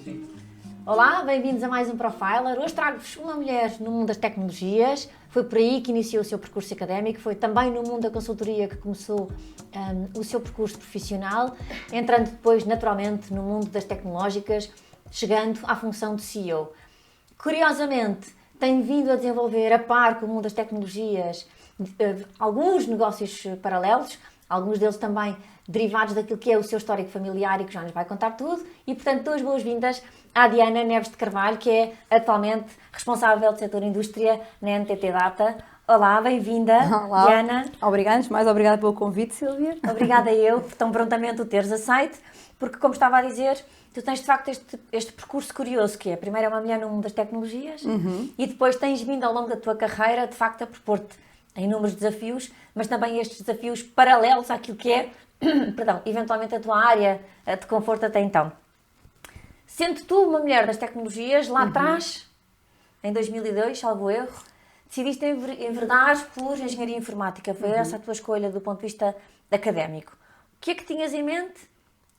Sim. Olá, bem-vindos a mais um Profiler. Hoje trago-vos uma mulher no mundo das tecnologias. Foi por aí que iniciou o seu percurso académico, foi também no mundo da consultoria que começou o seu percurso profissional, entrando depois naturalmente no mundo das tecnológicas, chegando à função de CEO. Curiosamente, tem vindo a desenvolver a par com o mundo das tecnologias alguns negócios paralelos, alguns deles também derivados daquilo que é o seu histórico familiar e que já nos vai contar tudo. E, portanto, dou as boas-vindas à Diana Neves de Carvalho, que é atualmente responsável do setor indústria na NTT Data. Olá, bem-vinda, Olá. Diana. Obrigada pelo convite, Sílvia. Obrigada eu por tão prontamente o teres aceito, porque, como estava a dizer, tu tens de facto este percurso curioso, que é, primeiro é uma mulher no mundo das tecnologias e depois tens vindo ao longo da tua carreira, de facto, a propor-te em inúmeros desafios, mas também estes desafios paralelos àquilo que é, perdão, eventualmente a tua área de conforto até então. Sendo tu uma mulher das tecnologias, lá atrás, em 2002, salvo erro, decidiste enverdar por engenharia informática. Foi essa a tua escolha do ponto de vista académico. O que é que tinhas em mente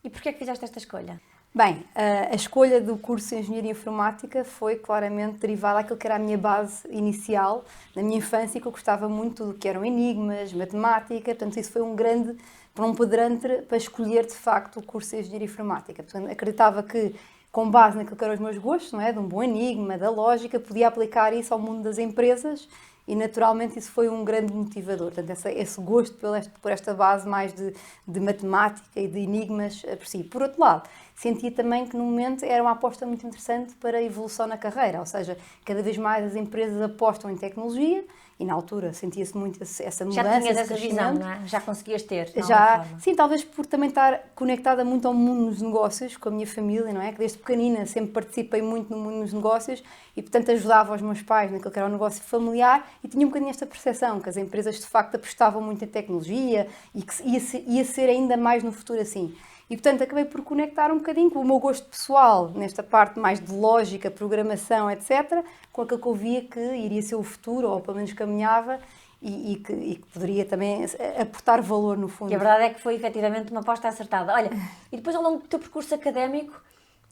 e porquê é que fizeste esta escolha? Bem, a escolha do curso de Engenharia Informática foi claramente derivada daquilo que era a minha base inicial, na minha infância, que eu gostava muito do que eram enigmas, matemática, portanto isso foi um grande preponderante para escolher de facto o curso de Engenharia Informática. Portanto, acreditava que, com base naquilo que eram os meus gostos, não é? De um bom enigma, da lógica, podia aplicar isso ao mundo das empresas e naturalmente isso foi um grande motivador. Portanto, esse gosto por esta base mais de matemática e de enigmas por si. Por outro lado, sentia também que no momento era uma aposta muito interessante para a evolução na carreira, ou seja, cada vez mais as empresas apostam em tecnologia e na altura sentia-se muito essa mudança. Já tinhas essa visão, não é? Já conseguias ter, de alguma Já, forma. sim, talvez por também estar conectada muito ao mundo dos negócios, com a minha família, não é? Que desde pequenina sempre participei muito no mundo dos negócios e, portanto, ajudava os meus pais naquilo que era o negócio familiar e tinha um bocadinho esta percepção que as empresas, de facto, apostavam muito em tecnologia e que ia ser ainda mais no futuro assim. E, portanto, acabei por conectar um bocadinho com o meu gosto pessoal, nesta parte mais de lógica, programação, etc., com aquilo que eu via que iria ser o futuro, ou pelo menos caminhava, e que poderia também aportar valor, no fundo. E a verdade é que foi efetivamente uma aposta acertada. Olha, e depois ao longo do teu percurso académico,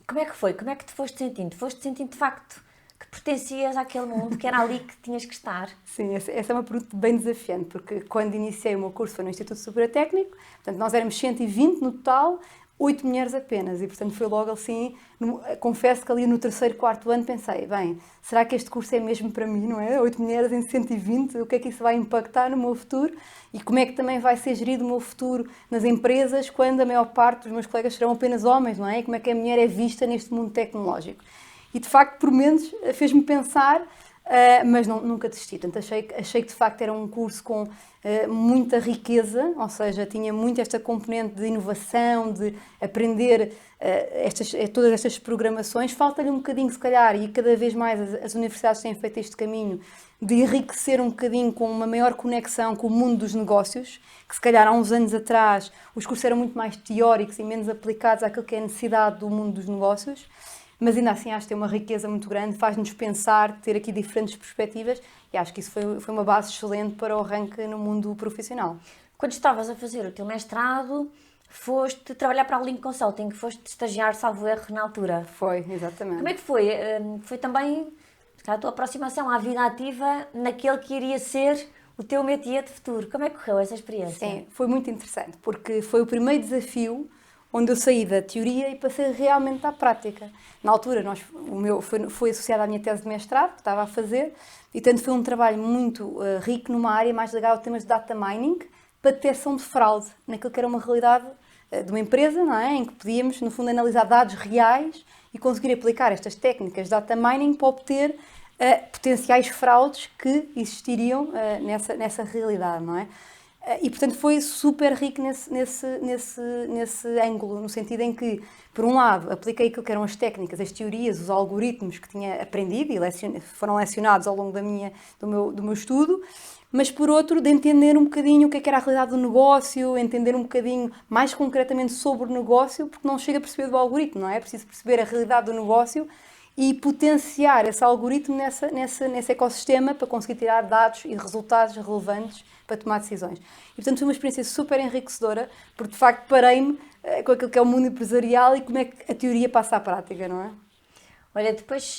como é que foi? Como é que te foste sentindo? Foste sentindo de facto que pertencias àquele mundo, que era ali que tinhas que estar? Sim, essa é uma pergunta bem desafiante, porque quando iniciei o meu curso foi no Instituto Superior Técnico, portanto nós éramos 120 no total, 8 mulheres apenas, e portanto foi logo assim, confesso que ali no terceiro, quarto ano pensei, bem, será que este curso é mesmo para mim, não é? 8 mulheres em 120, o que é que isso vai impactar no meu futuro e como é que também vai ser gerido o meu futuro nas empresas quando a maior parte dos meus colegas serão apenas homens, não é? E como é que a mulher é vista neste mundo tecnológico. E de facto, por menos, fez-me pensar, mas nunca desisti. Portanto, achei que de facto era um curso com muita riqueza, ou seja, tinha muito esta componente de inovação, de aprender todas estas programações. Falta-lhe um bocadinho, se calhar, e cada vez mais as universidades têm feito este caminho, de enriquecer um bocadinho com uma maior conexão com o mundo dos negócios, que se calhar há uns anos atrás os cursos eram muito mais teóricos e menos aplicados àquilo que é a necessidade do mundo dos negócios. Mas ainda assim acho que tem uma riqueza muito grande, faz-nos pensar, ter aqui diferentes perspectivas e acho que isso foi uma base excelente para o arranque no mundo profissional. Quando estavas a fazer o teu mestrado, foste trabalhar para a Link Consulting, foste estagiar, salvo erro, na altura. Foi, exatamente. Como é que foi? Foi também a tua aproximação à vida ativa naquele que iria ser o teu métier de futuro. Como é que correu essa experiência? Sim, foi muito interessante, porque foi o primeiro desafio onde eu saí da teoria e passei realmente à prática. Na altura, o meu foi associado à minha tese de mestrado, que estava a fazer, e tanto foi um trabalho muito rico numa área mais ligada a temas de data mining, para detecção de fraude, naquilo que era uma realidade de uma empresa, não é? Em que podíamos, no fundo, analisar dados reais e conseguir aplicar estas técnicas de data mining para obter potenciais fraudes que existiriam nessa realidade, não é? E, portanto, foi super rico nesse ângulo, no sentido em que, por um lado, apliquei aquilo que eram as técnicas, as teorias, os algoritmos que tinha aprendido e foram lecionados ao longo do meu estudo, mas, por outro, de entender um bocadinho o que era a realidade do negócio, entender um bocadinho mais concretamente sobre o negócio, porque não chega a perceber do algoritmo, não é? É preciso perceber a realidade do negócio e potenciar esse algoritmo nesse ecossistema para conseguir tirar dados e resultados relevantes para tomar decisões. E, portanto, foi uma experiência super enriquecedora, porque, de facto, parei-me com aquilo que é o mundo empresarial e como é que a teoria passa à prática, não é? Olha, depois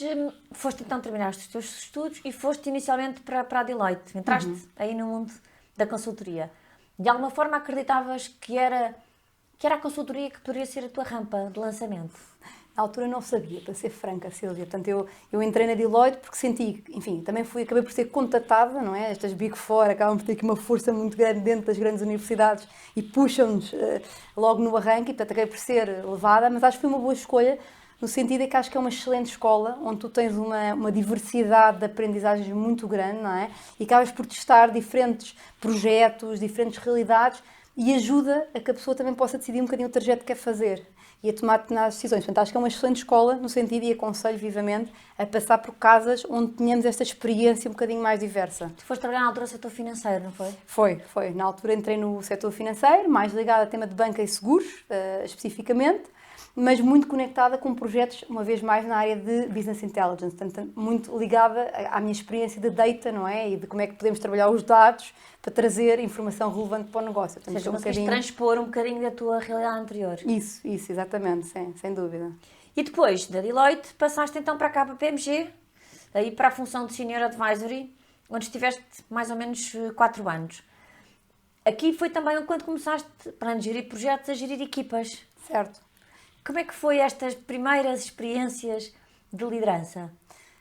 foste então terminar os teus estudos e foste inicialmente para a Deloitte. Entraste aí no mundo da consultoria. De alguma forma acreditavas que era a consultoria que poderia ser a tua rampa de lançamento? Na altura não sabia, para ser franca, Sílvia. Portanto, eu entrei na Deloitte porque senti, enfim, também acabei por ser contatada, não é? Estas Big Four acabam por ter aqui uma força muito grande dentro das grandes universidades e puxam-nos logo no arranque, e portanto acabei por ser levada, mas acho que foi uma boa escolha, no sentido de que acho que é uma excelente escola, onde tu tens uma diversidade de aprendizagens muito grande, não é? E acabas por testar diferentes projetos, diferentes realidades, e ajuda a que a pessoa também possa decidir um bocadinho o trajeto que quer fazer e a tomar determinadas decisões. Portanto, acho que é uma excelente escola, no sentido, e aconselho vivamente a passar por casas onde tenhamos esta experiência um bocadinho mais diversa. Tu foste trabalhar na altura no setor financeiro, não foi? Foi. Na altura entrei no setor financeiro, mais ligado ao tema de banca e seguros, especificamente, mas muito conectada com projetos, uma vez mais, na área de Business Intelligence, portanto, muito ligada à minha experiência de data, não é? E de como é que podemos trabalhar os dados para trazer informação relevante para o negócio. Portanto, ou seja, conseguiste transpor um bocadinho da tua realidade anterior. Isso, exatamente, sem dúvida. E depois da Deloitte, passaste então para cá, para a PMG, aí para a função de Senior Advisory, onde estiveste mais ou menos 4 anos. Aqui foi também quando começaste, para gerir projetos, a gerir equipas. Certo. Como é que foi estas primeiras experiências de liderança?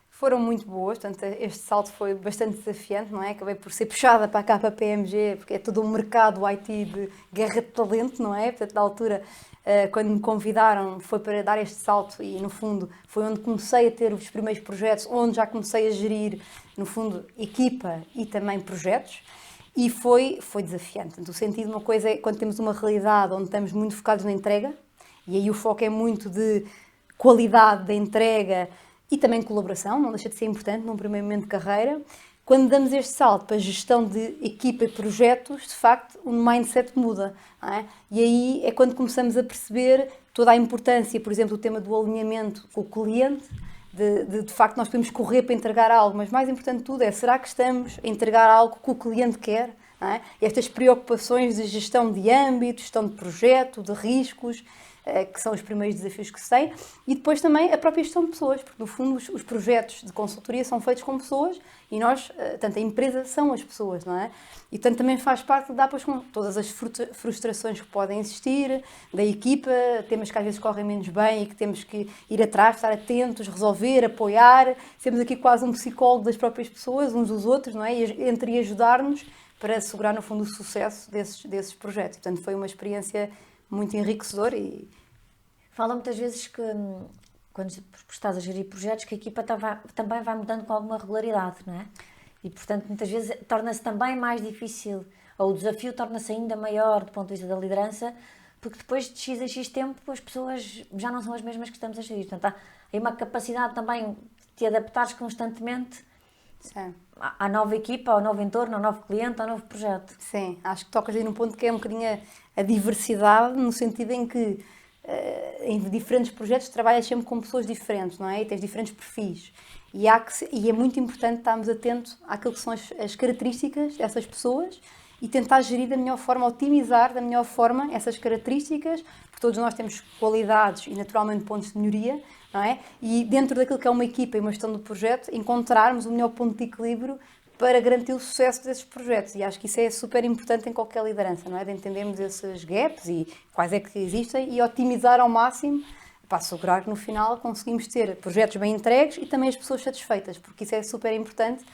Foram muito boas, portanto, este salto foi bastante desafiante, não é? Acabei por ser puxada para cá, para a PMG, porque é todo um mercado IT de guerra de talento, não é? Portanto, na altura, quando me convidaram, foi para dar este salto e, no fundo, foi onde comecei a ter os primeiros projetos, onde já comecei a gerir, no fundo, equipa e também projetos. E foi desafiante. Portanto, o sentido de uma coisa é quando temos uma realidade onde estamos muito focados na entrega, e aí o foco é muito de qualidade da entrega e também colaboração, não deixa de ser importante num primeiro momento de carreira. Quando damos este salto para a gestão de equipa e projetos, de facto, o mindset muda, não é? E aí é quando começamos a perceber toda a importância, por exemplo, do tema do alinhamento com o cliente, de facto nós podemos correr para entregar algo, mas mais importante de tudo é, será que estamos a entregar algo que o cliente quer? Não é? E estas preocupações de gestão de âmbito, gestão de projeto, de riscos, que são os primeiros desafios que se tem, e depois também a própria gestão de pessoas, porque no fundo os projetos de consultoria são feitos com pessoas e nós, tanto a empresa são as pessoas, não é? E portanto também faz parte de dar depois com todas as frustrações que podem existir da equipa, temas que às vezes correm menos bem e que temos que ir atrás, estar atentos, resolver, apoiar, temos aqui quase um psicólogo das próprias pessoas, uns dos outros, não é? E entre ajudar-nos para assegurar no fundo o sucesso desses projetos. Portanto foi uma experiência muito enriquecedor. E fala muitas vezes que quando estás a gerir projetos que a equipa também vai mudando com alguma regularidade, não é? E portanto muitas vezes torna-se também mais difícil, ou o desafio torna-se ainda maior do ponto de vista da liderança, porque depois de X em X tempo as pessoas já não são as mesmas que estamos a gerir. Portanto há aí uma capacidade também de te adaptares constantemente. Sim. À nova equipa, ao novo entorno, ao novo cliente, ao novo projeto. Sim, acho que tocas aí num ponto que é um bocadinho a diversidade, no sentido em que em diferentes projetos trabalhas sempre com pessoas diferentes, não é? E tens diferentes perfis. E é muito importante estarmos atentos àquilo que são as características dessas pessoas e tentar gerir da melhor forma, otimizar da melhor forma essas características, porque todos nós temos qualidades e naturalmente pontos de melhoria, não é? E dentro daquilo que é uma equipa e uma gestão do projeto, encontrarmos o melhor ponto de equilíbrio para garantir o sucesso desses projetos. E acho que isso é super importante em qualquer liderança, não é? De entendermos esses gaps e quais é que existem e otimizar ao máximo para assegurar que no final conseguimos ter projetos bem entregues e também as pessoas satisfeitas, porque isso é super importante,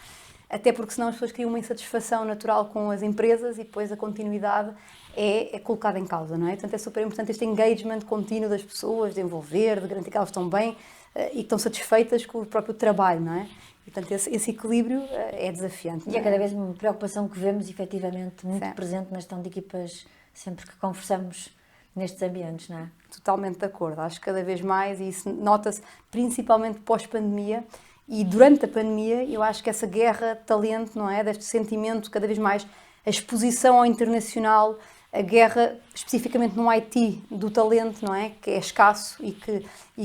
até porque senão as pessoas criam uma insatisfação natural com as empresas e depois a continuidade é colocada em causa, não é? Portanto, é super importante este engagement contínuo das pessoas, de envolver, de garantir que elas estão bem e que estão satisfeitas com o próprio trabalho, não é? E, portanto, esse equilíbrio é desafiante. E é cada vez uma preocupação que vemos, efetivamente, muito presente na gestão de equipas, sempre que conversamos nestes ambientes, não é? Totalmente de acordo. Acho que cada vez mais, e isso nota-se principalmente pós-pandemia, e durante a pandemia, eu acho que essa guerra de talento, não é? Deste sentimento cada vez mais, a exposição ao internacional, a guerra, especificamente no IT, do talento, não é? Que é escasso e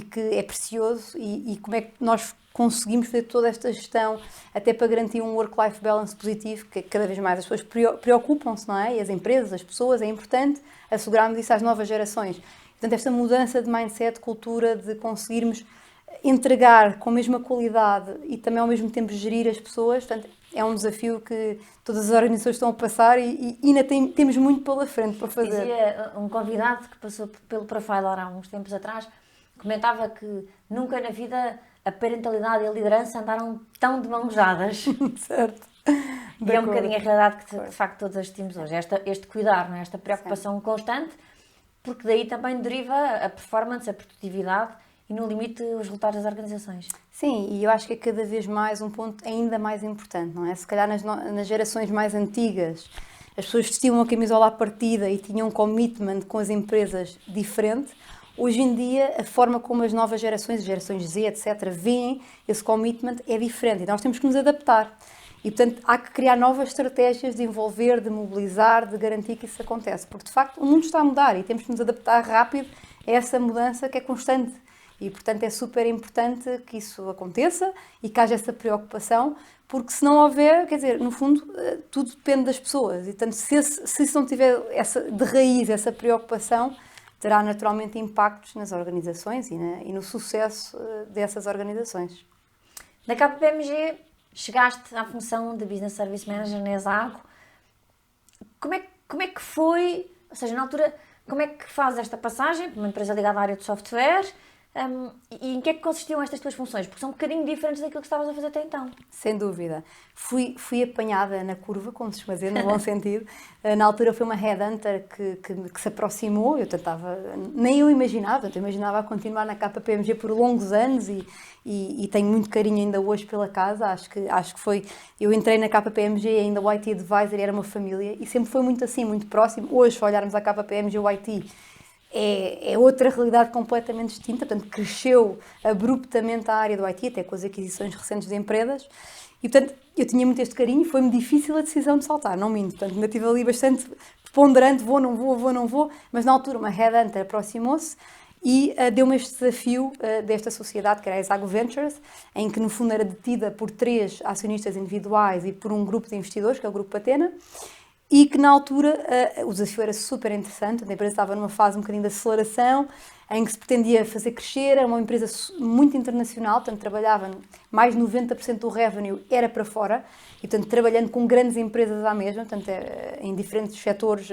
que é precioso, e como é que nós conseguimos fazer toda esta gestão até para garantir um work-life balance positivo, que cada vez mais as pessoas preocupam-se, não é? E as empresas, as pessoas, é importante assegurarmos isso às novas gerações. Portanto, esta mudança de mindset, de cultura, de conseguirmos entregar com a mesma qualidade e também ao mesmo tempo gerir as pessoas, portanto, é um desafio que todas as organizações estão a passar e ainda temos muito pela frente para fazer. Dizia um convidado que passou pelo Profiler há uns tempos atrás, comentava que nunca na vida a parentalidade e a liderança andaram tão de mãos dadas. Certo. E é um bocadinho a realidade que de facto todos assistimos hoje, este cuidar, não é? Esta preocupação constante, porque daí também deriva a performance, a produtividade e, no limite, os resultados das organizações. Sim, e eu acho que é cada vez mais um ponto ainda mais importante, não é? Se calhar nas gerações mais antigas as pessoas vestiam uma camisola à partida e tinham um commitment com as empresas diferente. Hoje em dia, a forma como as novas gerações, as gerações Z, etc., veem esse commitment é diferente e nós temos que nos adaptar. E, portanto, há que criar novas estratégias de envolver, de mobilizar, de garantir que isso acontece. Porque, de facto, o mundo está a mudar e temos que nos adaptar rápido a essa mudança que é constante. E, portanto, é super importante que isso aconteça e que haja essa preocupação, porque se não houver, quer dizer, no fundo, tudo depende das pessoas. E, portanto, se isso não tiver de raiz essa preocupação, terá naturalmente impactos nas organizações e no sucesso dessas organizações. Na KPMG, chegaste à função de Business Service Manager na Exago. Como é que foi, ou seja, na altura, como é que fazes esta passagem para uma empresa ligada à área de software? E em que é que consistiam estas tuas funções? Porque são um bocadinho diferentes daquilo que estavas a fazer até então. Sem dúvida. Fui apanhada na curva, como se chama dizer, no bom sentido. Na altura foi uma headhunter que se aproximou, nem eu imaginava continuar na KPMG por longos anos e tenho muito carinho ainda hoje pela casa. Acho que foi, eu entrei na KPMG ainda o IT Advisor era uma família e sempre foi muito assim, muito próximo. Hoje, se olharmos a KPMG, o IT é outra realidade completamente distinta, portanto, cresceu abruptamente a área do IT, até com as aquisições recentes de empresas, e, portanto, eu tinha muito este carinho, foi-me difícil a decisão de saltar, não minto, portanto, ainda estive ali bastante ponderante, vou, não vou, mas na altura uma headhunter aproximou-se e deu-me este desafio desta sociedade, que era a Exago Ventures, em que, no fundo, era detida por 3 acionistas individuais e por um grupo de investidores, que é o Grupo Atena, e que na altura o desafio era super interessante, a empresa estava numa fase um bocadinho de aceleração, em que se pretendia fazer crescer, era uma empresa muito internacional, portanto trabalhava, mais de 90% do revenue era para fora, e portanto trabalhando com grandes empresas à mesma, portanto em diferentes setores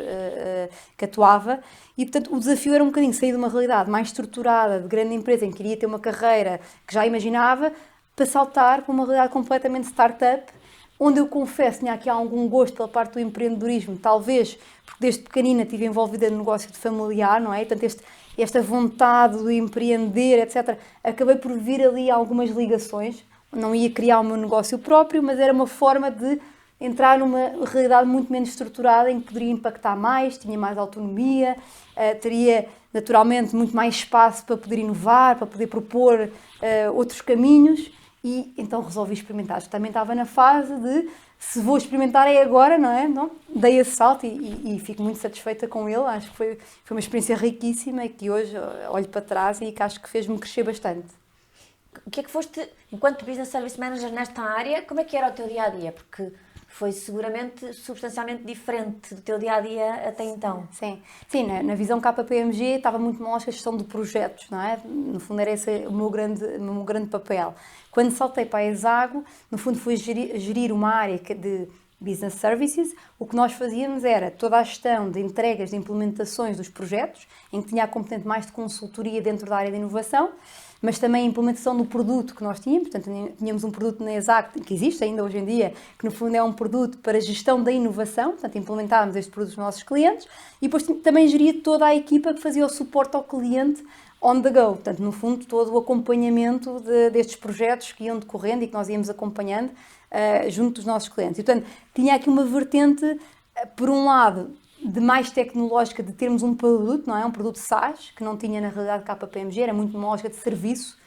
que atuava, e portanto o desafio era um bocadinho sair de uma realidade mais estruturada, de grande empresa, em que queria ter uma carreira que já imaginava, para saltar para uma realidade completamente startup, onde eu confesso tinha aqui algum gosto pela parte do empreendedorismo, talvez porque desde pequenina estive envolvida no negócio de familiar, não é? Portanto, esta vontade de empreender, etc., acabei por vir ali algumas ligações. Não ia criar o meu negócio próprio, mas era uma forma de entrar numa realidade muito menos estruturada, em que poderia impactar mais, tinha mais autonomia, teria naturalmente muito mais espaço para poder inovar, para poder propor outros caminhos. E então resolvi experimentar. Também estava na fase de, se vou experimentar é agora, não é? Então, dei esse salto e fico muito satisfeita com ele. Acho que foi uma experiência riquíssima e que hoje olho para trás e que acho que fez-me crescer bastante. O que é que foste, enquanto Business Service Manager nesta área, como é que era o teu dia-a-dia? Porque foi seguramente substancialmente diferente do teu dia-a-dia até então. Sim, na visão KPMG estava muito mais a gestão de projetos, não é? No fundo era esse o meu grande papel. Quando saltei para a Exago, no fundo foi gerir uma área de Business Services. O que nós fazíamos era toda a gestão de entregas, de implementações dos projetos, em que tinha a componente mais de consultoria dentro da área de inovação, mas também a implementação do produto que nós tínhamos. Portanto, tínhamos um produto na Exago, que existe ainda hoje em dia, que no fundo é um produto para a gestão da inovação, portanto implementávamos este produto nos nossos clientes, e depois também geria toda a equipa que fazia o suporte ao cliente on the go, portanto no fundo todo o acompanhamento destes projetos que iam decorrendo e que nós íamos acompanhando junto dos nossos clientes. E, portanto, tinha aqui uma vertente, por um lado, de mais tecnológica, de termos um produto, não é? Um produto SaaS, que não tinha na realidade KPMG, era muito uma lógica de serviço,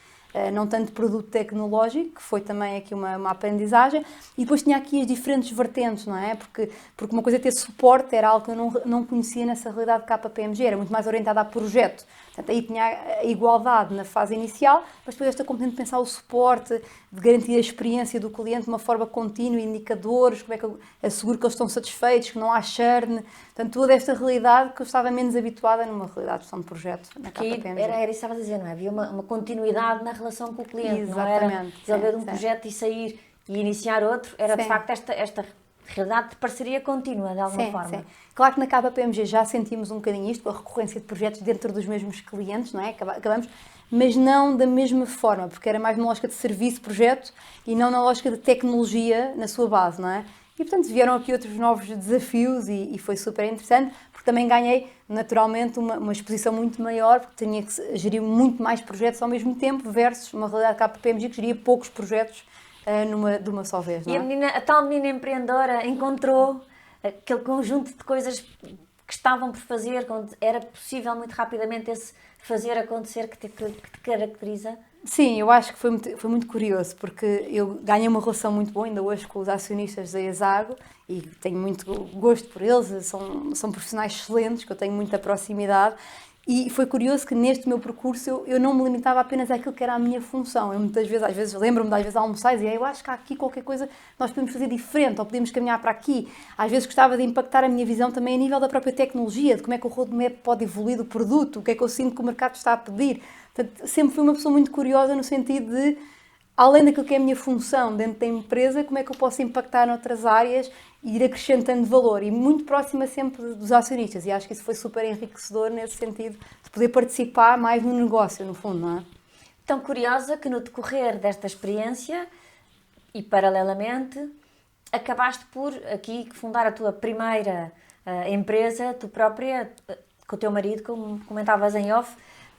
não tanto produto tecnológico, que foi também aqui uma aprendizagem, e depois tinha aqui as diferentes vertentes, não é? Porque uma coisa é ter suporte, era algo que eu não conhecia nessa realidade KPMG, era muito mais orientada a projeto. Portanto, aí tinha a igualdade na fase inicial, mas depois esta competente de pensar o suporte, de garantir a experiência do cliente de uma forma contínua, indicadores, como é que eu asseguro que eles estão satisfeitos, que não há churn. Portanto, toda esta realidade que eu estava menos habituada numa realidade de gestão de projeto na KPMG. Era isso que estava a dizer, não é? Havia uma continuidade na relação com o cliente. Exatamente. Não era desenvolver um projeto e sair e iniciar outro, era de facto esta realidade de parceria contínua, de alguma forma. Sim. Claro que na KPMG já sentimos um bocadinho isto, com a recorrência de projetos dentro dos mesmos clientes, não é? Acabamos, mas não da mesma forma, porque era mais na lógica de serviço-projeto e não na lógica de tecnologia na sua base, não é? E, portanto, vieram aqui outros novos desafios e foi super interessante, porque também ganhei, naturalmente, uma exposição muito maior, porque tinha que gerir muito mais projetos ao mesmo tempo, versus uma realidade KPMG que geria poucos projetos de uma só vez, não é? E a tal menina empreendedora encontrou aquele conjunto de coisas que estavam por fazer, onde era possível muito rapidamente esse fazer acontecer que te caracteriza? Sim, eu acho que foi muito curioso, porque eu ganhei uma relação muito boa ainda hoje com os acionistas da Esago e tenho muito gosto por eles, são profissionais excelentes, que eu tenho muita proximidade. E foi curioso que neste meu percurso eu não me limitava apenas àquilo que era a minha função. Eu muitas vezes, às vezes lembro-me de às vezes almoçar e dizia, eu acho que há aqui qualquer coisa que nós podemos fazer diferente ou podemos caminhar para aqui. Às vezes gostava de impactar a minha visão também a nível da própria tecnologia, de como é que o roadmap pode evoluir do produto, o que é que eu sinto que o mercado está a pedir. Portanto, sempre fui uma pessoa muito curiosa no sentido de, além daquilo que é a minha função dentro da empresa, como é que eu posso impactar noutras áreas e ir acrescentando valor, e muito próxima sempre dos acionistas, e acho que isso foi super enriquecedor nesse sentido, de poder participar mais no negócio, no fundo, não é? Tão curiosa que no decorrer desta experiência, e paralelamente, acabaste por aqui fundar a tua primeira empresa, tu própria, com o teu marido, como comentavas em off,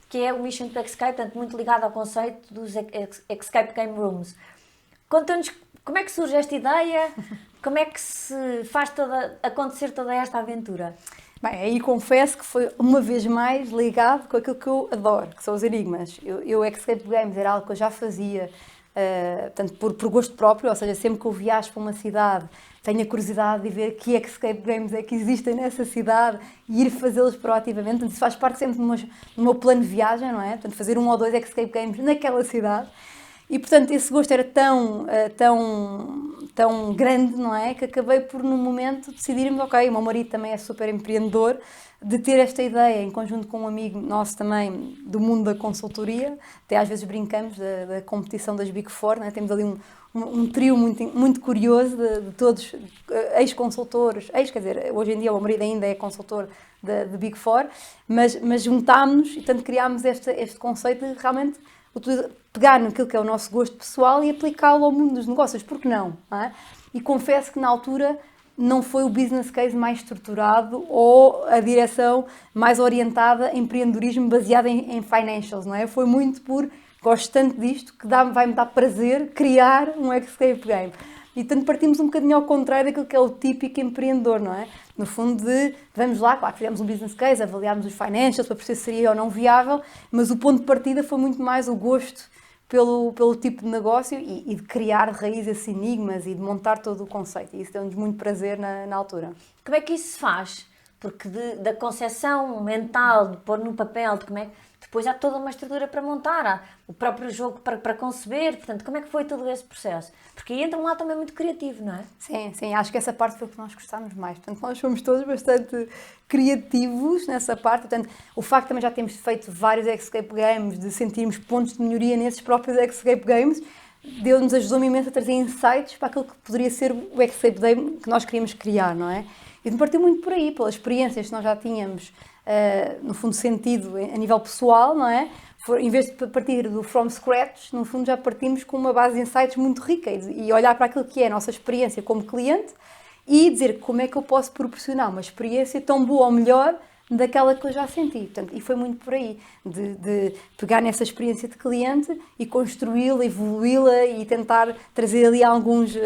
que é o Mission to Escape, portanto, muito ligado ao conceito dos Escape Game Rooms. Conta-nos como é que surge esta ideia, como é que se faz acontecer toda esta aventura? Bem, aí confesso que foi uma vez mais ligado com aquilo que eu adoro, que são os enigmas. Eu Escape Games era algo que eu já fazia, portanto, por gosto próprio, ou seja, sempre que eu viajo para uma cidade, tenho a curiosidade de ver que Escape Games é que existem nessa cidade e ir fazê-los proativamente. Portanto, isso faz parte sempre do meu plano de viagem, não é? Portanto, fazer 1 ou 2 Escape Games naquela cidade. E, portanto, esse gosto era tão grande, não é? Que acabei por, num momento, decidirmos, ok, o meu marido também é super empreendedor, de ter esta ideia, em conjunto com um amigo nosso também, do mundo da consultoria, até às vezes brincamos da competição das Big Four, não é? Temos ali um trio muito curioso de todos ex-consultores, quer dizer, hoje em dia o meu marido ainda é consultor de Big Four, mas juntámos-nos e, portanto, criámos este conceito de realmente pegar naquilo que é o nosso gosto pessoal e aplicá-lo ao mundo dos negócios, porque não? É? E confesso que na altura não foi o business case mais estruturado ou a direção mais orientada em empreendedorismo baseada em financials, não é? Foi muito por gosto tanto disto que vai-me dar prazer criar um Escape Game. E portanto partimos um bocadinho ao contrário daquilo que é o típico empreendedor, não é? No fundo vamos lá, claro que fizemos um business case, avaliámos os financials para perceber se seria ou não viável, mas o ponto de partida foi muito mais o gosto pelo tipo de negócio e de criar de raiz esses enigmas e de montar todo o conceito. E isso deu-nos muito prazer na altura. Como é que isso se faz? Porque da concepção mental, de pôr no papel, de como é que depois há toda uma estrutura para montar, há o próprio jogo para conceber, portanto, como é que foi todo esse processo? Porque aí entra um lado também muito criativo, não é? Sim, acho que essa parte foi o que nós gostámos mais. Portanto, nós fomos todos bastante criativos nessa parte. Portanto, o facto de também já termos feito vários Escape Games, de sentirmos pontos de melhoria nesses próprios Escape Games, ajudou-me imenso a trazer insights para aquilo que poderia ser o Escape Game que nós queríamos criar, não é? E partiu muito por aí, pelas experiências que nós já tínhamos, no fundo, sentido a nível pessoal, não é? Em vez de partir do from scratch, no fundo já partimos com uma base de insights muito rica e olhar para aquilo que é a nossa experiência como cliente e dizer como é que eu posso proporcionar uma experiência tão boa ou melhor daquela que eu já senti. Portanto, e foi muito por aí, de pegar nessa experiência de cliente e construí-la, evoluí-la e tentar trazer ali algumas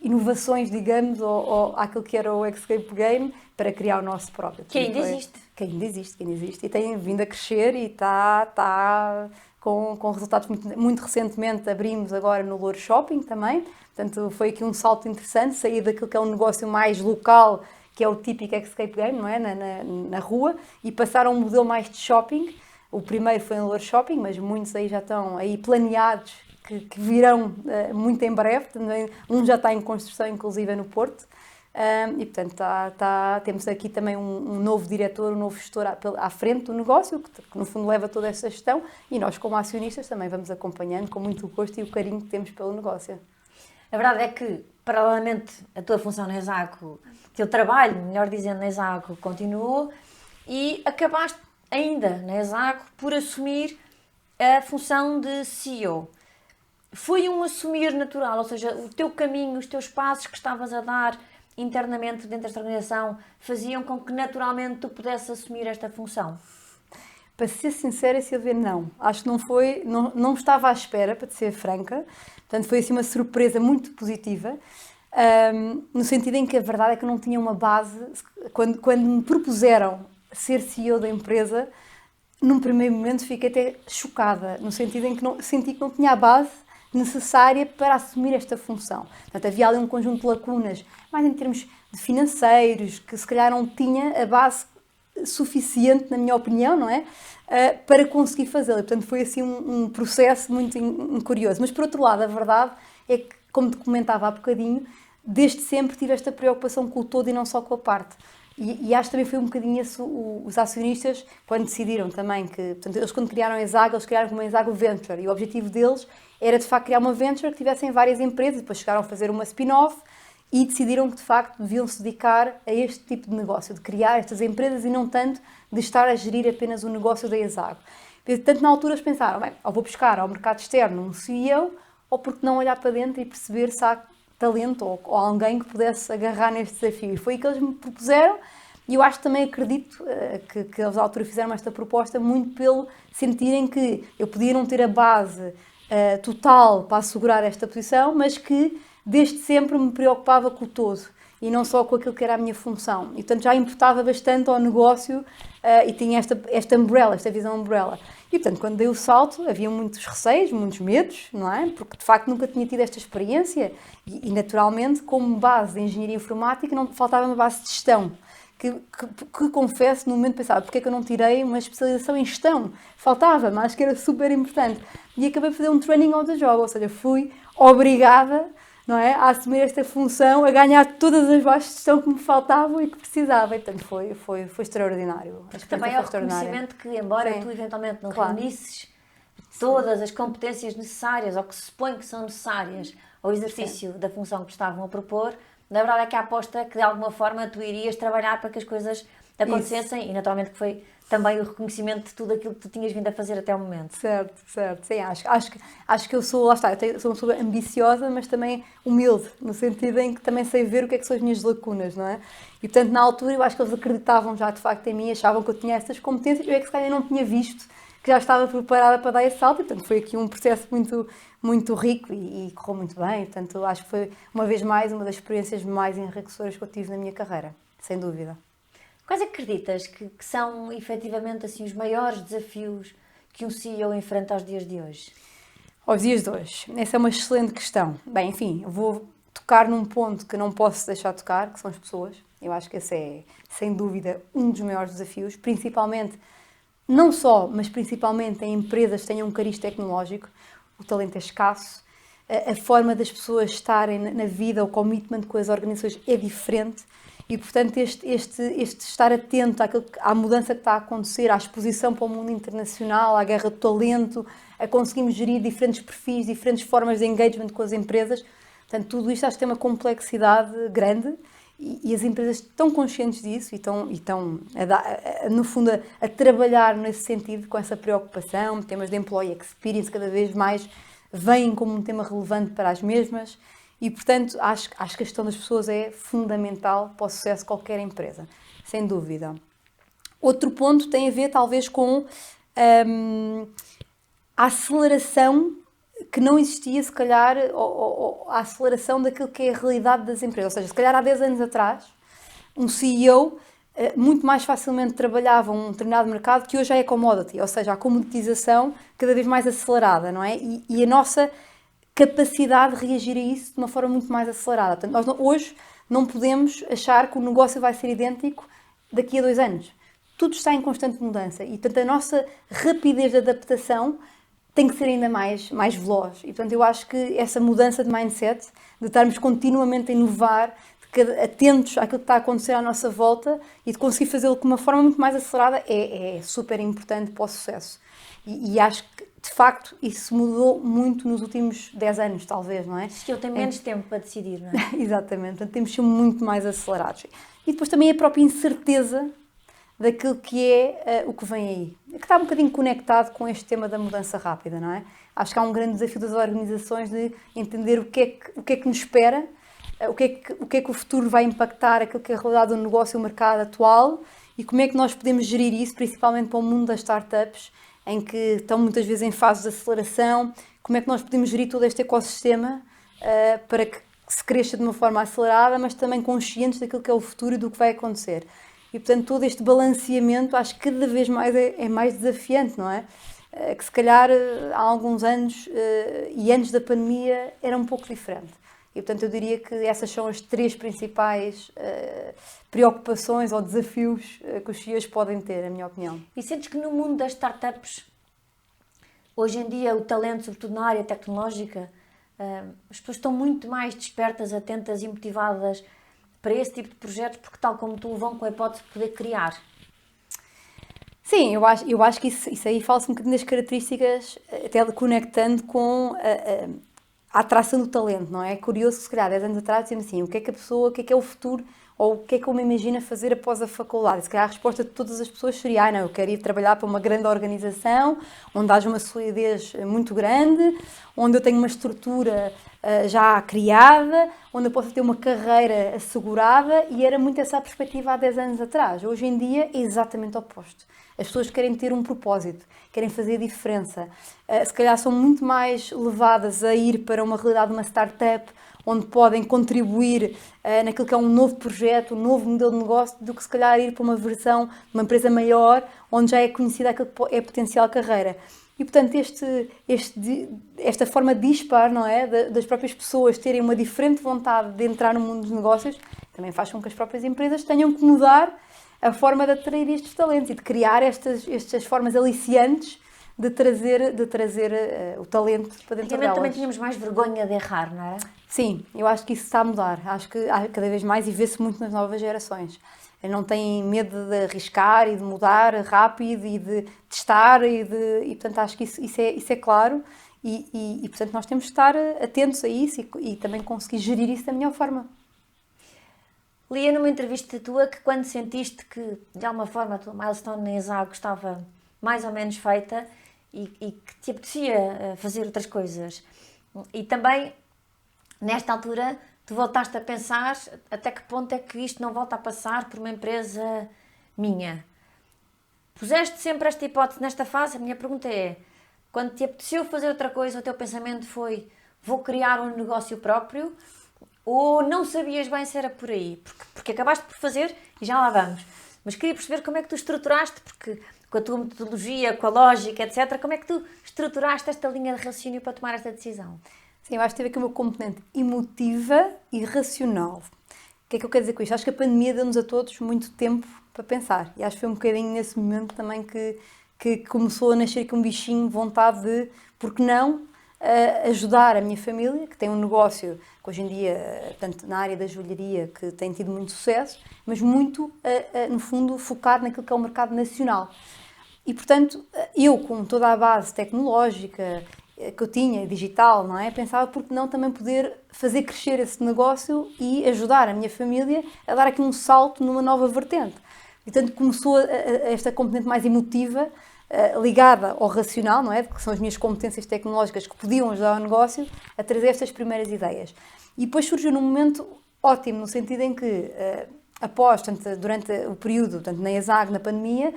inovações, digamos, ou àquilo que era o Escape Game para criar o nosso próprio. Que ainda existe. que ainda existe e tem vindo a crescer e está com resultados muito recentemente. Abrimos agora no Loures Shopping também, portanto foi aqui um salto interessante, sair daquilo que é um negócio mais local, que é o típico escape game, não é? Na rua, e passar a um modelo mais de shopping. O primeiro foi no Loures Shopping, mas muitos aí já estão aí planeados, que virão muito em breve. Também, um já está em construção, inclusive no Porto. E portanto temos aqui também um novo diretor, um novo gestor à frente do negócio, que no fundo leva toda essa gestão, e nós como acionistas também vamos acompanhando com muito gosto e o carinho que temos pelo negócio. A verdade é que, paralelamente, a tua função na Exago, o teu trabalho, melhor dizendo, na Exago, continuou, e acabaste ainda na Exago por assumir a função de CEO. Foi um assumir natural, ou seja, o teu caminho, os teus passos que estavas a dar internamente dentro desta organização faziam com que naturalmente tu pudesses assumir esta função? Para ser sincera, Silvia, não. Acho que não estava à espera, para te ser franca. Portanto, foi assim uma surpresa muito positiva, no sentido em que a verdade é que eu não tinha uma base. Quando me propuseram ser CEO da empresa, num primeiro momento fiquei até chocada, no sentido em que senti que não tinha a base necessária para assumir esta função. Portanto, havia ali um conjunto de lacunas, mais em termos de financeiros, que se calhar não tinha a base suficiente, na minha opinião, não é? Para conseguir fazê-lo. Portanto, foi assim um processo muito curioso. Mas, por outro lado, a verdade é que, como te comentava há bocadinho, desde sempre tive esta preocupação com o todo e não só com a parte. E acho que também foi um bocadinho isso, os acionistas, quando decidiram também que, portanto, eles quando criaram a Exago, eles criaram como a Exago Venture, e o objetivo deles era de facto criar uma venture que tivessem várias empresas, depois chegaram a fazer uma spin-off e decidiram que de facto deviam se dedicar a este tipo de negócio, de criar estas empresas e não tanto de estar a gerir apenas o negócio da Exago. Portanto, na altura eles pensaram, bem, ou vou buscar ao mercado externo um CEO, ou porque não olhar para dentro e perceber se há talento ou alguém que pudesse agarrar neste desafio. E foi o que eles me propuseram, e eu acho que também acredito que eles à altura fizeram esta proposta muito pelo sentirem que eu podia não ter a base total para assegurar esta posição, mas que desde sempre me preocupava com o todo e não só com aquilo que era a minha função. E portanto já importava bastante ao negócio e tinha esta umbrella, esta visão umbrella. E portanto quando dei o salto havia muitos receios, muitos medos, não é? Porque de facto nunca tinha tido esta experiência e naturalmente como base de engenharia informática não faltava uma base de gestão. Que confesso, no momento pensava, porque é que eu não tirei uma especialização em gestão? Faltava-me, acho que era super importante. E acabei de fazer um training on the job, ou seja, fui obrigada, não é, a assumir esta função, a ganhar todas as bases de gestão que me faltavam e que precisava. E, portanto, foi extraordinário. Também é o reconhecimento que, embora tu eventualmente não reunisses todas as competências necessárias, ou que se supõe que são necessárias ao exercício da função que estavam a propor, na verdade é que a aposta é que de alguma forma tu irias trabalhar para que as coisas acontecessem e naturalmente que foi também o reconhecimento de tudo aquilo que tu tinhas vindo a fazer até o momento. Certo, sim, acho que eu sou, lá está, sou uma pessoa ambiciosa, mas também humilde, no sentido em que também sei ver o que é que são as minhas lacunas, não é? E portanto na altura eu acho que eles acreditavam já de facto em mim, achavam que eu tinha essas competências, eu é que se calhar não tinha visto que já estava preparada para dar esse salto, e portanto foi aqui um processo muito rico e correu muito bem, portanto acho que foi uma vez mais uma das experiências mais enriquecedoras que eu tive na minha carreira, sem dúvida. Quais acreditas que são efetivamente assim, os maiores desafios que um CEO enfrenta aos dias de hoje? Aos dias de hoje? Essa é uma excelente questão. Bem, enfim, eu vou tocar num ponto que não posso deixar de tocar, que são as pessoas. Eu acho que esse é, sem dúvida, um dos maiores desafios, principalmente, não só, mas principalmente em empresas que tenham um cariz tecnológico. O talento é escasso, a forma das pessoas estarem na vida, o commitment com as organizações é diferente e, portanto, este estar atento à mudança que está a acontecer, à exposição para o mundo internacional, à guerra do talento, a conseguirmos gerir diferentes perfis, diferentes formas de engagement com as empresas. Portanto, tudo isto acho que tem uma complexidade grande e as empresas estão conscientes disso e estão no fundo, a trabalhar nesse sentido, com essa preocupação. Temas de employee experience cada vez mais vêm como um tema relevante para as mesmas e, portanto, acho que a questão das pessoas é fundamental para o sucesso de qualquer empresa, sem dúvida. Outro ponto tem a ver, talvez, com a aceleração que não existia, se calhar, a aceleração daquilo que é a realidade das empresas. Ou seja, se calhar há 10 anos atrás, um CEO muito mais facilmente trabalhavam um determinado mercado que hoje já é commodity, ou seja, a comoditização cada vez mais acelerada, não é? E a nossa capacidade de reagir a isso de uma forma muito mais acelerada. Portanto, nós hoje não podemos achar que o negócio vai ser idêntico daqui a 2 anos. Tudo está em constante mudança e, portanto, a nossa rapidez de adaptação tem que ser ainda mais veloz. E, portanto, eu acho que essa mudança de mindset, de estarmos continuamente a inovar, atentos àquilo que está a acontecer à nossa volta e de conseguir fazê-lo de uma forma muito mais acelerada, é super importante para o sucesso. E acho que, de facto, isso mudou muito nos últimos 10 anos, talvez, não é? Se eu tenho menos tempo para decidir, não é? Exatamente, portanto, temos de ser muito mais acelerados. E depois também a própria incerteza daquilo que é o que vem aí. Que está um bocadinho conectado com este tema da mudança rápida, não é? Acho que há um grande desafio das organizações de entender o que é que nos espera, o que é que o futuro vai impactar, aquilo que é a realidade do negócio e o mercado atual e como é que nós podemos gerir isso, principalmente para o mundo das startups, em que estão muitas vezes em fases de aceleração, como é que nós podemos gerir todo este ecossistema para que se cresça de uma forma acelerada, mas também conscientes daquilo que é o futuro e do que vai acontecer. E, portanto, todo este balanceamento acho que cada vez mais é mais desafiante, não é? Que se calhar há alguns anos e antes da pandemia era um pouco diferente. E, portanto, eu diria que essas são as 3 principais preocupações ou desafios que os CEOs podem ter, na minha opinião. E sentes que no mundo das startups, hoje em dia, o talento, sobretudo na área tecnológica, as pessoas estão muito mais despertas, atentas e motivadas para esse tipo de projetos, porque tal como tu, vão com a hipótese de poder criar? Sim, eu acho que isso aí fala-se um bocadinho das características, até conectando com a atração do talento, não é? É curioso que, se calhar, 10 anos atrás, dizendo assim, o que é que é o futuro, ou o que é que eu me imagino fazer após a faculdade? Se calhar a resposta de todas as pessoas seria, não, eu quero ir trabalhar para uma grande organização, onde haja uma solidez muito grande, onde eu tenho uma estrutura já criada, onde eu possa ter uma carreira assegurada, e era muito essa a perspectiva há 10 anos atrás. Hoje em dia é exatamente o oposto. As pessoas querem ter um propósito, querem fazer diferença. Se calhar são muito mais levadas a ir para uma realidade de uma startup, onde podem contribuir naquilo que é um novo projeto, um novo modelo de negócio, do que se calhar ir para uma versão de uma empresa maior, onde já é conhecida aquilo que é potencial carreira. E, portanto, esta forma dispar, não é, das próprias pessoas terem uma diferente vontade de entrar no mundo dos negócios, também faz com que as próprias empresas tenham que mudar a forma de atrair estes talentos e de criar estas formas aliciantes de trazer o talento para dentro delas. Também tínhamos mais vergonha de errar, não era? Sim, eu acho que isso está a mudar. Acho que cada vez mais, e vê-se muito nas novas gerações. Não têm medo de arriscar e de mudar rápido e de testar e portanto, acho que isso é claro e, portanto, nós temos de estar atentos a isso e também conseguir gerir isso da melhor forma. Lia numa entrevista tua que quando sentiste que, de alguma forma, a tua milestone na ESAG estava mais ou menos feita e que te apetecia fazer outras coisas. E também, nesta altura, tu voltaste a pensar até que ponto é que isto não volta a passar por uma empresa minha. Puseste sempre esta hipótese nesta fase? A minha pergunta é, quando te apeteceu fazer outra coisa, o teu pensamento foi, vou criar um negócio próprio, ou não sabias bem se era por aí? Porque acabaste por fazer e já lá vamos. Mas queria perceber como é que tu estruturaste, porque com a tua metodologia, com a lógica, etc., como é que tu estruturaste esta linha de raciocínio para tomar esta decisão? Sim, eu acho que teve aqui uma componente emotiva e racional. O que é que eu quero dizer com isto? Acho que a pandemia deu-nos a todos muito tempo para pensar. E acho que foi um bocadinho nesse momento também que começou a nascer aqui um bichinho de vontade de, por que não, ajudar a minha família, que tem um negócio que hoje em dia, tanto na área da joalharia, que tem tido muito sucesso, mas muito, no fundo, focado naquilo que é o mercado nacional. E, portanto, eu, com toda a base tecnológica que eu tinha, digital, não é? Pensava por que não também poder fazer crescer esse negócio e ajudar a minha família a dar aqui um salto numa nova vertente. E, portanto, começou esta componente mais emotiva, ligada ao racional, não é? Que são as minhas competências tecnológicas que podiam ajudar o negócio a trazer estas primeiras ideias. E depois surgiu num momento ótimo, no sentido em que, após, portanto, durante o período, portanto, na ESAG, na pandemia,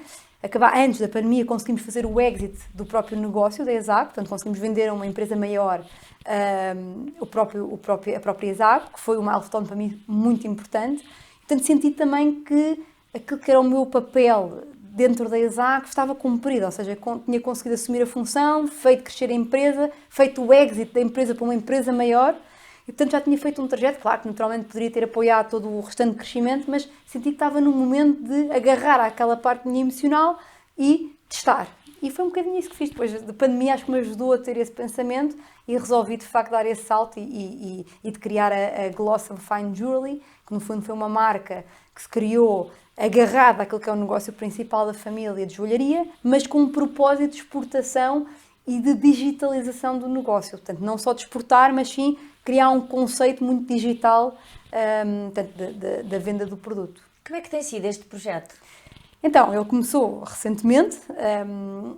antes da pandemia conseguimos fazer o exit do próprio negócio da ESAG, portanto conseguimos vender a uma empresa maior a própria ESAG, que foi uma milestone para mim muito importante. Portanto, senti também que aquilo que era o meu papel dentro da ESAG estava cumprido, ou seja, tinha conseguido assumir a função, feito crescer a empresa, feito o exit da empresa para uma empresa maior e, portanto, já tinha feito um trajeto, claro que naturalmente poderia ter apoiado todo o restante crescimento, mas senti que estava no momento de agarrar àquela parte minha emocional e testar. E foi um bocadinho isso que fiz depois da pandemia, acho que me ajudou a ter esse pensamento e resolvi de facto dar esse salto e de criar a Glossum Fine Jewelry, que no fundo foi uma marca que se criou agarrada àquilo que é o negócio principal da família de joalharia, mas com um propósito de exportação e de digitalização do negócio. Portanto, não só de exportar, mas sim criar um conceito muito digital da venda do produto. Como é que tem sido este projeto? Então, ele começou recentemente,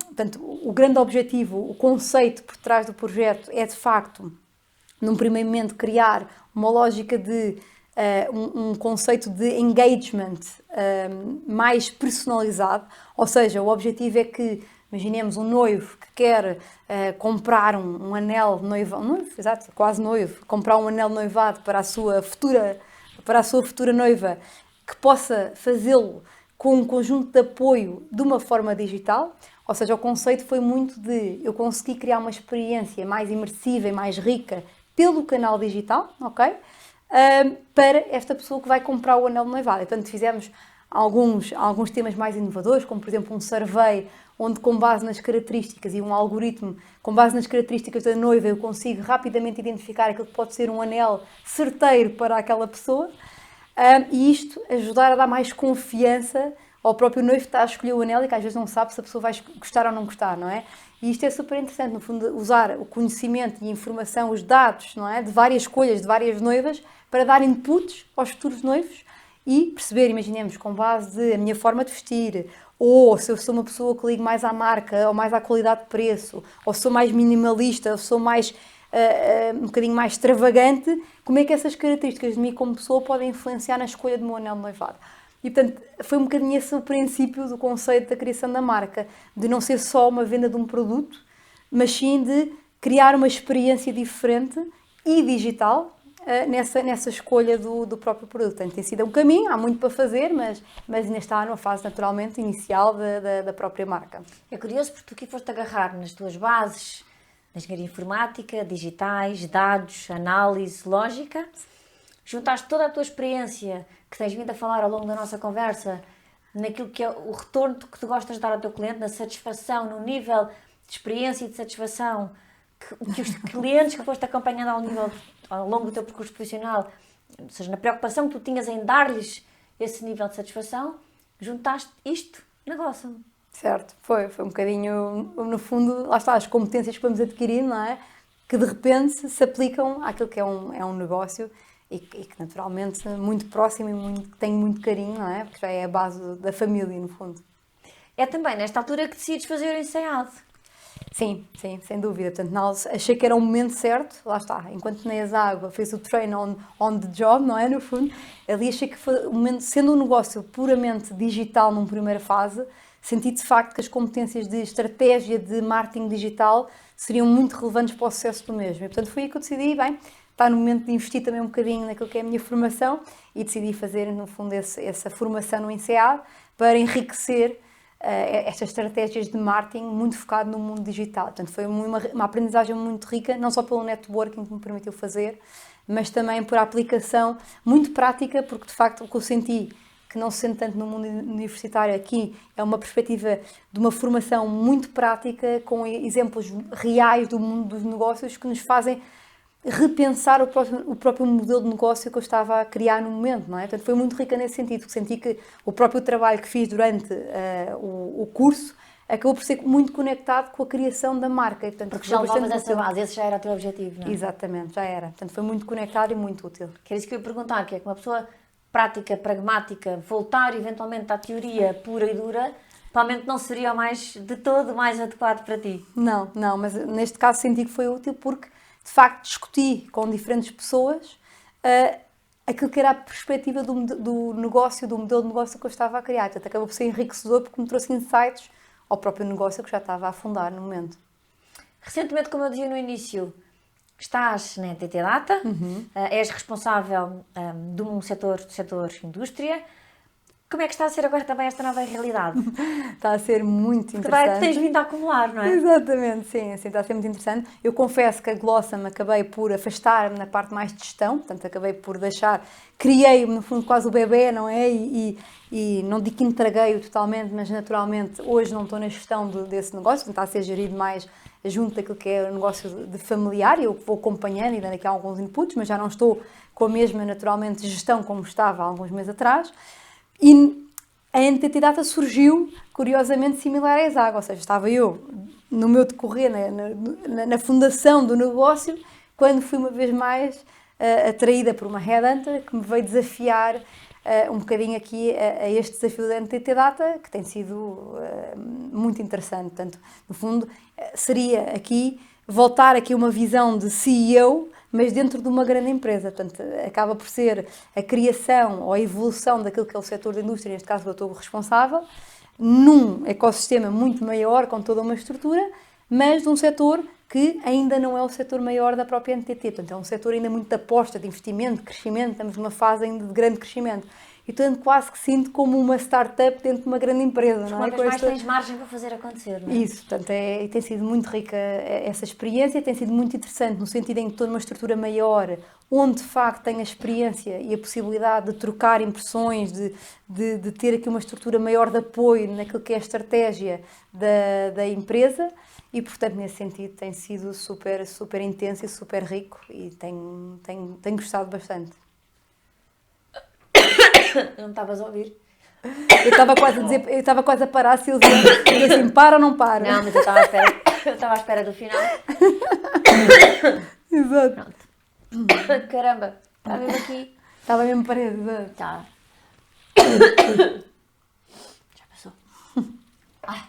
portanto, o grande objetivo, o conceito por trás do projeto é, de facto, num primeiro momento, criar uma lógica de um conceito de engagement mais personalizado, ou seja, o objetivo é que, imaginemos um noivo que quer comprar um anel noivado, exato, quase noivo, comprar um anel noivado para a sua futura noiva, que possa fazê-lo com um conjunto de apoio de uma forma digital, ou seja, o conceito foi muito de eu conseguir criar uma experiência mais imersiva e mais rica pelo canal digital, ok? Para esta pessoa que vai comprar o anel de noivado. E, portanto, fizemos alguns temas mais inovadores, como por exemplo um survey, onde com base nas características e um algoritmo, com base nas características da noiva, eu consigo rapidamente identificar aquilo que pode ser um anel certeiro para aquela pessoa. E isto ajudar a dar mais confiança ao próprio noivo que está a escolher o anel e que às vezes não sabe se a pessoa vai gostar ou não gostar, não é? E isto é super interessante, no fundo, usar o conhecimento e a informação, os dados, não é? De várias escolhas, de várias noivas, para dar inputs aos futuros noivos e perceber, imaginemos, com base de a minha forma de vestir, ou se eu sou uma pessoa que ligo mais à marca, ou mais à qualidade de preço, ou sou mais minimalista, ou sou mais um bocadinho mais extravagante, como é que essas características de mim como pessoa podem influenciar na escolha do meu anel de noivado. E, portanto, foi um bocadinho esse o princípio do conceito da criação da marca, de não ser só uma venda de um produto, mas sim de criar uma experiência diferente e digital nessa escolha do próprio produto. Portanto, tem sido um caminho, há muito para fazer, mas ainda está numa fase naturalmente inicial da própria marca. É curioso porque tu aqui foste agarrar nas tuas bases, na engenharia informática, digitais, dados, análise, lógica, juntaste toda a tua experiência que tens vindo a falar ao longo da nossa conversa, naquilo que é o retorno que tu gostas de dar ao teu cliente, na satisfação, no nível de experiência e de satisfação que os clientes que foste acompanhando ao longo do teu percurso profissional, ou seja, na preocupação que tu tinhas em dar-lhes esse nível de satisfação, juntaste isto na Glossum. Certo, foi um bocadinho, no fundo, lá está, as competências que vamos adquirir, não é? Que de repente se aplicam àquilo que é um negócio e que naturalmente muito próximo e que tem muito carinho, não é? Porque já é a base da família, no fundo. É também nesta altura que decides fazer o ensaiado. Sim, sem dúvida. Portanto, achei que era o momento certo, lá está, enquanto na ESAG fez o train on the job, não é? No fundo, ali achei que foi o momento, sendo um negócio puramente digital numa primeira fase, senti de facto que as competências de estratégia de marketing digital seriam muito relevantes para o sucesso do mesmo. E, portanto, foi aí que eu decidi, está no momento de investir também um bocadinho naquilo que é a minha formação e decidi fazer, no fundo, essa formação no INSEAD para enriquecer estas estratégias de marketing muito focado no mundo digital. Portanto, foi uma aprendizagem muito rica, não só pelo networking que me permitiu fazer, mas também por aplicação muito prática, porque de facto o que eu senti, que não se sente tanto no mundo universitário aqui, é uma perspectiva de uma formação muito prática, com exemplos reais do mundo dos negócios que nos fazem repensar o próprio modelo de negócio que eu estava a criar no momento, não é? Portanto, foi muito rica nesse sentido, porque senti que o próprio trabalho que fiz durante o curso acabou por ser muito conectado com a criação da marca. E, portanto, porque já levavas essa base, esse já era o teu objetivo, não é? Exatamente, já era. Portanto, foi muito conectado e muito útil. Que era isso que eu ia perguntar, que é que uma pessoa prática, pragmática, voltar eventualmente à teoria pura e dura, provavelmente não seria de todo mais adequado para ti. Não, mas neste caso senti que foi útil porque de facto discuti com diferentes pessoas aquilo que era a perspectiva do negócio, do modelo de negócio que eu estava a criar. Portanto, acabou por ser enriquecedor porque me trouxe insights ao próprio negócio que já estava a afundar no momento. Recentemente, como eu dizia no início, estás na NTT Data, és responsável do setor indústria. Como é que está a ser agora também esta nova realidade? Está a ser muito Tu interessante. tens vindo a acumular, não é? Exatamente, sim, está a ser muito interessante. Eu confesso que a Glossam acabei por afastar-me na parte mais de gestão, portanto acabei por deixar, criei no fundo quase o bebê, não é? E não digo que entreguei-o totalmente, mas naturalmente hoje não estou na gestão desse negócio, portanto está a ser gerido mais junto daquilo que é o negócio de familiar, e eu vou acompanhando e dando aqui alguns inputs, mas já não estou com a mesma naturalmente gestão como estava há alguns meses atrás. E a NTT Data surgiu, curiosamente, similar à ESAG, ou seja, estava eu no meu decorrer, na fundação do negócio, quando fui uma vez mais atraída por uma headhunter que me veio desafiar um bocadinho aqui a este desafio da NTT Data, que tem sido muito interessante. Portanto, no fundo, seria aqui voltar aqui uma visão de CEO, mas dentro de uma grande empresa. Portanto, acaba por ser a criação ou a evolução daquilo que é o setor da indústria, neste caso eu estou responsável, num ecossistema muito maior, com toda uma estrutura, mas de um setor que ainda não é o setor maior da própria NTT. Portanto, é um setor ainda muito de aposta, de investimento, de crescimento, estamos numa fase ainda de grande crescimento. E, portanto, quase que sinto como uma startup dentro de uma grande empresa. Não é? Quantas mais tens margem para fazer acontecer, não é? Isso, portanto, tem sido muito rica essa experiência, tem sido muito interessante no sentido em que estou numa estrutura maior, onde de facto tenho a experiência e a possibilidade de trocar impressões, de ter aqui uma estrutura maior de apoio naquilo que é a estratégia da empresa, e portanto nesse sentido tem sido super, super intenso e super rico, e tenho gostado bastante. Não estavas a ouvir? Eu estava quase a parar, se eu dizia assim, para ou não para? Não, mas eu estava à espera do final. Exato. Pronto. Caramba, está mesmo aqui. Estava mesmo parede, exato. Tá. Já passou. Ai,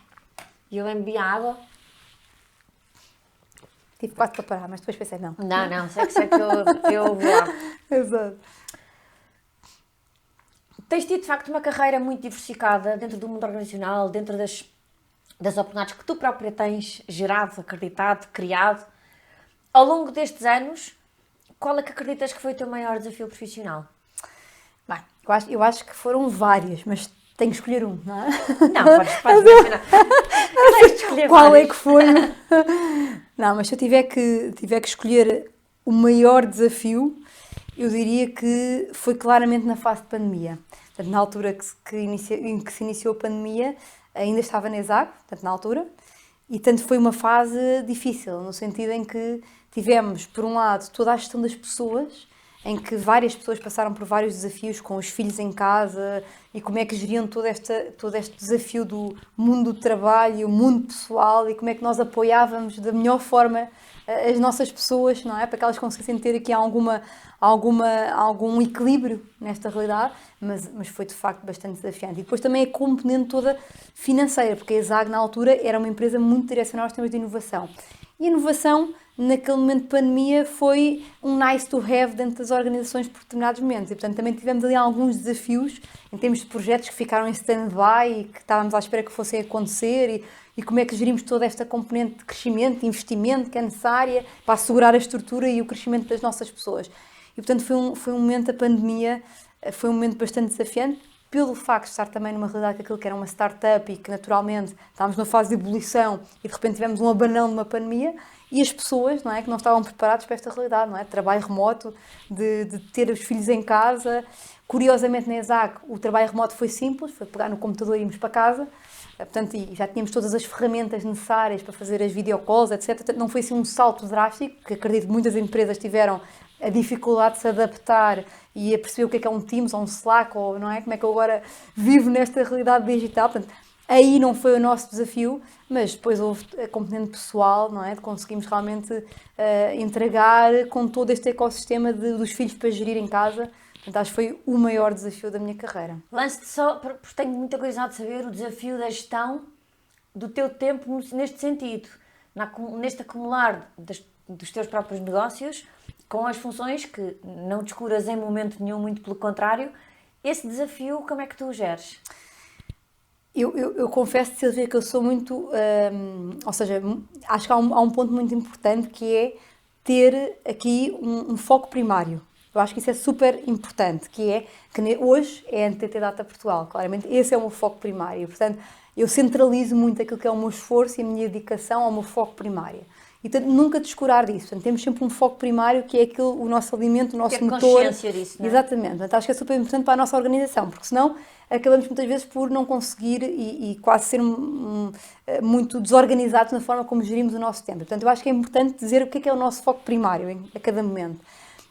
e eu bebi a água. Tive quase para parar, mas depois pensei, não. Não, sei que eu vou lá. Exato. Tens tido, de facto, uma carreira muito diversificada dentro do mundo organizacional, dentro das oportunidades que tu própria tens gerado, acreditado, criado. Ao longo destes anos, qual é que acreditas que foi o teu maior desafio profissional? Bem, eu acho que foram vários, mas tenho que escolher um, não é? Não, podes mencionar. Tens de escolher Qual vários. é que foi? Não, mas se eu tiver que escolher o maior desafio, eu diria que foi claramente na fase de pandemia. Portanto, na altura em que se iniciou a pandemia, ainda estava na ESAG, portanto, na altura, e tanto foi uma fase difícil, no sentido em que tivemos, por um lado, toda a gestão das pessoas, em que várias pessoas passaram por vários desafios com os filhos em casa, e como é que geriam todo este desafio do mundo do trabalho, o mundo pessoal, e como é que nós apoiávamos da melhor forma as nossas pessoas, não é? Para que elas conseguissem ter aqui algum equilíbrio nesta realidade, mas foi de facto bastante desafiante. E depois também a componente toda financeira, porque a ESAG na altura era uma empresa muito direcionada aos temas de inovação. E a inovação, naquele momento de pandemia, foi um nice to have dentro das organizações por determinados momentos. E, portanto, também tivemos ali alguns desafios em termos de projetos que ficaram em stand-by e que estávamos à espera que fossem acontecer, e como é que gerimos toda esta componente de crescimento, de investimento que é necessária para assegurar a estrutura e o crescimento das nossas pessoas. E, portanto, foi um momento, a pandemia, foi um momento bastante desafiante, pelo facto de estar também numa realidade que aquilo que era uma startup e que naturalmente estávamos numa fase de ebulição e de repente tivemos um abanão de uma pandemia, e as pessoas, não é, que não estavam preparadas para esta realidade, não é? Trabalho remoto, de ter os filhos em casa. Curiosamente na ESAG o trabalho remoto foi simples, foi pegar no computador e irmos para casa, portanto, e já tínhamos todas as ferramentas necessárias para fazer as videocalls, etc. Portanto, não foi assim um salto drástico, que acredito que muitas empresas tiveram a dificuldade de se adaptar e a perceber o que é um Teams ou um Slack, ou não é? Como é que eu agora vivo nesta realidade digital. Portanto, aí não foi o nosso desafio, mas depois houve a componente pessoal, não é? De conseguirmos realmente entregar com todo este ecossistema dos filhos para gerir em casa. Portanto, acho que foi o maior desafio da minha carreira. Lance-te só, porque tenho muita curiosidade de saber o desafio da gestão do teu tempo neste sentido, neste acumular dos teus próprios negócios, com as funções que não descuras em momento nenhum, muito pelo contrário. Esse desafio, como é que tu o geres? Eu confesso, Silvia, que eu sou muito... ou seja, acho que há um ponto muito importante, que é ter aqui um foco primário. Eu acho que isso é super importante, que hoje é a NTT Data Portugal, claramente esse é o meu foco primário, portanto eu centralizo muito aquilo que é o meu esforço e a minha dedicação ao meu foco primário. E portanto, nunca descurar disso. Portanto, temos sempre um foco primário que é o nosso alimento, o nosso motor. Ter consciência disso, não é? Exatamente. Portanto, acho que é super importante para a nossa organização, porque senão acabamos muitas vezes por não conseguir e quase ser muito desorganizados na forma como gerimos o nosso tempo. Portanto, eu acho que é importante dizer o que é o nosso foco primário a cada momento.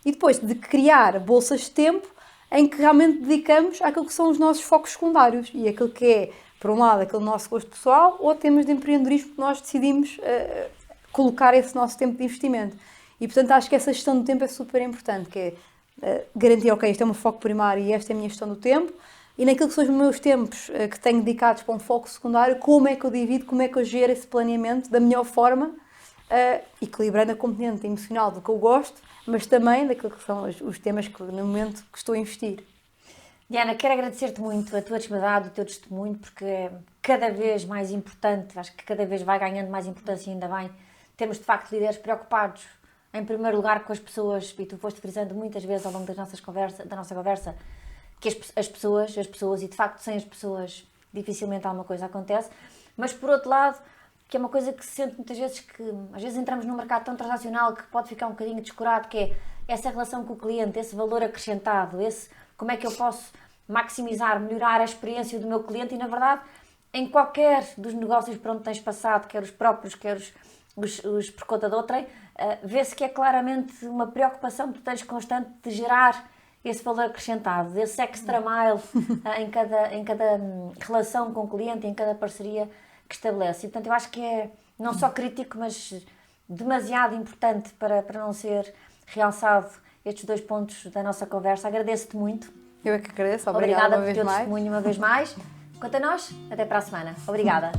E depois de criar bolsas de tempo em que realmente dedicamos àquilo que são os nossos focos secundários e aquilo que é, por um lado, aquele nosso gosto pessoal ou temas de empreendedorismo que nós decidimos colocar esse nosso tempo de investimento. E, portanto, acho que essa gestão do tempo é super importante, que é garantir, ok, este é o meu foco primário e esta é a minha gestão do tempo, e naquilo que são os meus tempos que tenho dedicados para um foco secundário, como é que eu divido, como é que eu gero esse planeamento da melhor forma, equilibrando a componente emocional do que eu gosto, mas também daquilo que são os temas que no momento que estou a investir. Diana, quero agradecer-te muito a tua disponibilidade, o teu testemunho, porque é cada vez mais importante, acho que cada vez vai ganhando mais importância, ainda bem, termos de facto líderes preocupados, em primeiro lugar com as pessoas, e tu foste frisando muitas vezes ao longo da nossa conversa, que as pessoas, e de facto sem as pessoas dificilmente alguma coisa acontece, mas por outro lado, que é uma coisa que se sente muitas vezes que, às vezes entramos num mercado tão transacional que pode ficar um bocadinho descurado, que é essa relação com o cliente, esse valor acrescentado, esse como é que eu posso maximizar, melhorar a experiência do meu cliente e, na verdade, em qualquer dos negócios por onde tens passado, quer os próprios, quer os por conta de outrem, vê-se que é claramente uma preocupação que tu tens constante de gerar esse valor acrescentado, esse extra mile em cada relação com o cliente, em cada parceria que estabelece. E, portanto, eu acho que é não só crítico, mas demasiado importante para não ser realçado estes 2 pontos da nossa conversa. Agradeço-te muito. Eu é que agradeço. Obrigada uma por teu vez mais. testemunho uma vez mais. Quanto a nós, até para a semana. Obrigada.